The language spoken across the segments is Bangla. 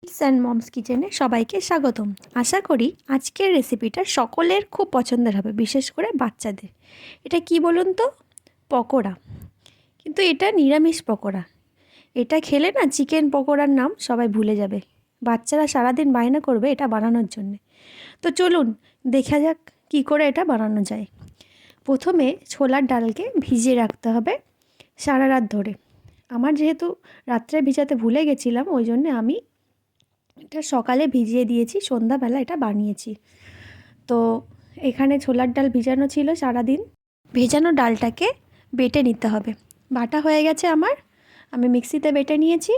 কিডস অ্যান্ড মমস কিচেনে সবাইকে স্বাগতম। আশা করি আজকের রেসিপিটা সকলের খুব পছন্দের হবে, বিশেষ করে বাচ্চাদের। এটা কি বলুন তো? পকোড়া। কিন্তু এটা নিরামিষ পকোড়া। এটা খেলে না চিকেন পকোড়ার নাম সবাই ভুলে যাবে। বাচ্চারা সারাদিন বায়না করবে এটা বানানোর জন্যে। তো চলুন দেখা যাক কী করে এটা বানানো যায়। প্রথমে ছোলার ডালকে ভিজিয়ে রাখতে হবে সারা রাত ধরে। আমার যেহেতু রাত্রে ভিজাতে ভুলে গেছিলাম, ওই জন্যে আমি এটা সকালে ভিজিয়ে দিয়েছি, সন্ধ্যাবেলা এটা বানিয়েছি। তো এখানে ছোলার ডাল ভিজানো ছিল সারাদিন। ভেজানো ডালটাকে বেটে নিতে হবে। বাটা হয়ে গেছে আমার, আমি মিক্সিতে বেটে নিয়েছি।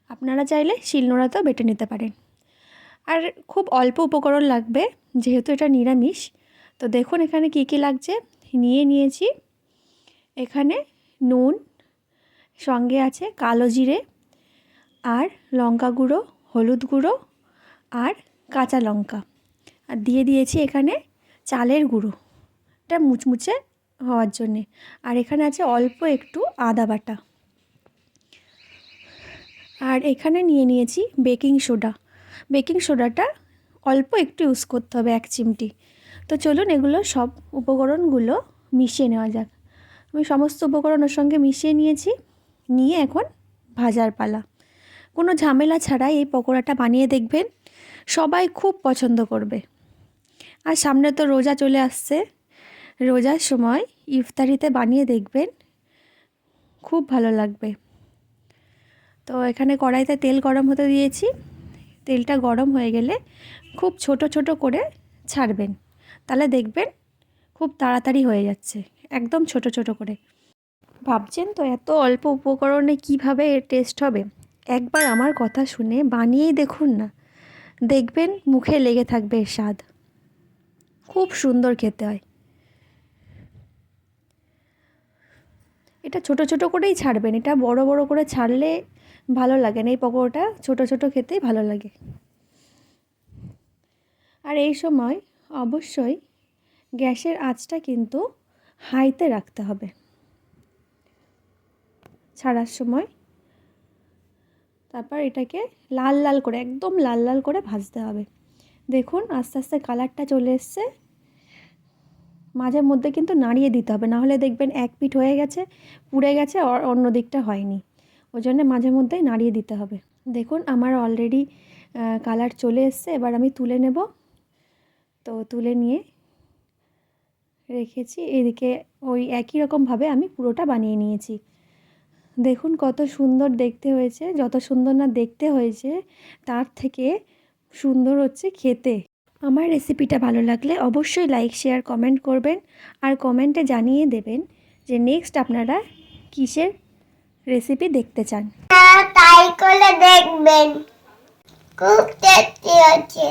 আপনারা চাইলে শিলনোড়াতেও বেটে নিতে পারেন। আর খুব অল্প উপকরণ লাগবে, যেহেতু এটা নিরামিষ। তো দেখুন এখানে কী কী লাগছে। নিয়েছি এখানে নুন, সঙ্গে আছে কালো জিরে আর লঙ্কা গুঁড়ো, হলুদ গুঁড়ো আর কাঁচা লঙ্কা। আর দিয়ে দিয়েছি এখানে চালের গুঁড়ো, এটা মুচমুচে হওয়ার জন্যে। আর এখানে আছে অল্প একটু আদা বাটা। আর এখানে নিয়েছি বেকিং সোডা। বেকিং সোডাটা অল্প একটু ইউজ করতে হবে, 1 চিমটি। তো চলুন এগুলো সব উপকরণগুলো মিশিয়ে নেওয়া যাক। আমি সমস্ত উপকরণ ওর সঙ্গে মিশিয়ে নিয়েছি। নিয়ে এখন ভাজার পালা। কোনো ঝামেলা ছাড়াই এই পকোড়াটা বানিয়ে দেখবেন, সবাই খুব পছন্দ করবে। আর সামনে তো রোজা চলে আসছে, রোজার সময় ইফতারিতে বানিয়ে দেখবেন, খুব ভালো লাগবে। তো এখানে কড়াইতে তেল গরম হতে দিয়েছি। তেলটা গরম হয়ে গেলে খুব ছোট ছোট করে ছাড়বেন, তাহলে দেখবেন খুব তাড়াতাড়ি হয়ে যাচ্ছে, একদম ছোট ছোট করে। ভাবছেন তো এত অল্প উপকরণে কিভাবে এর টেস্ট হবে? একবার আমার কথা শুনে বানিয়েই দেখুন না, দেখবেন মুখে লেগে থাকবে এর স্বাদ। খুব সুন্দর খেতে হয়। এটা ছোট ছোট করেই ছাড়বেন, এটা বড় বড় করে ছাড়লে ভালো লাগে না। এই পকোড়াটা ছোট ছোট খেতেই ভালো লাগে। আর এই সময় অবশ্যই গ্যাসের আঁচটা কিন্তু হাইতে রাখতে হবে ছাড়ার সময়। তারপর এটাকে লাল লাল করে, একদম লাল লাল করে ভাজতে হবে। দেখুন আস্তে আস্তে কালারটা চলে এসছে। মাঝে মধ্যে কিন্তু নাড়িয়ে দিতে হবে, নাহলে দেখবেন এক পিঠ হয়ে গেছে, পুড়ে গেছে, আর অন্য দিকটা হয়নি। ওই জন্য মাঝে মধ্যেই নাড়িয়ে দিতে হবে। দেখুন আমার অলরেডি কালার চলে এসছে। এবার আমি তুলে নেব। তো তুলে নিয়ে রেখেছি এদিকে। ওই একই রকমভাবে আমি পুরোটা বানিয়ে নিয়েছি। দেখুন কত সুন্দর দেখতে হয়েছে। যত সুন্দর না দেখতে হয়েছে, তার থেকে সুন্দর হচ্ছে খেতে। আমার রেসিপিটা ভালো লাগলে অবশ্যই লাইক, শেয়ার, কমেন্ট করবেন। আর কমেন্টে জানিয়ে দেবেন যে নেক্সট আপনারা কিসের রেসিপি দেখতে চান। তাই করে দেখবেন, খুব টেস্টি হচ্ছে।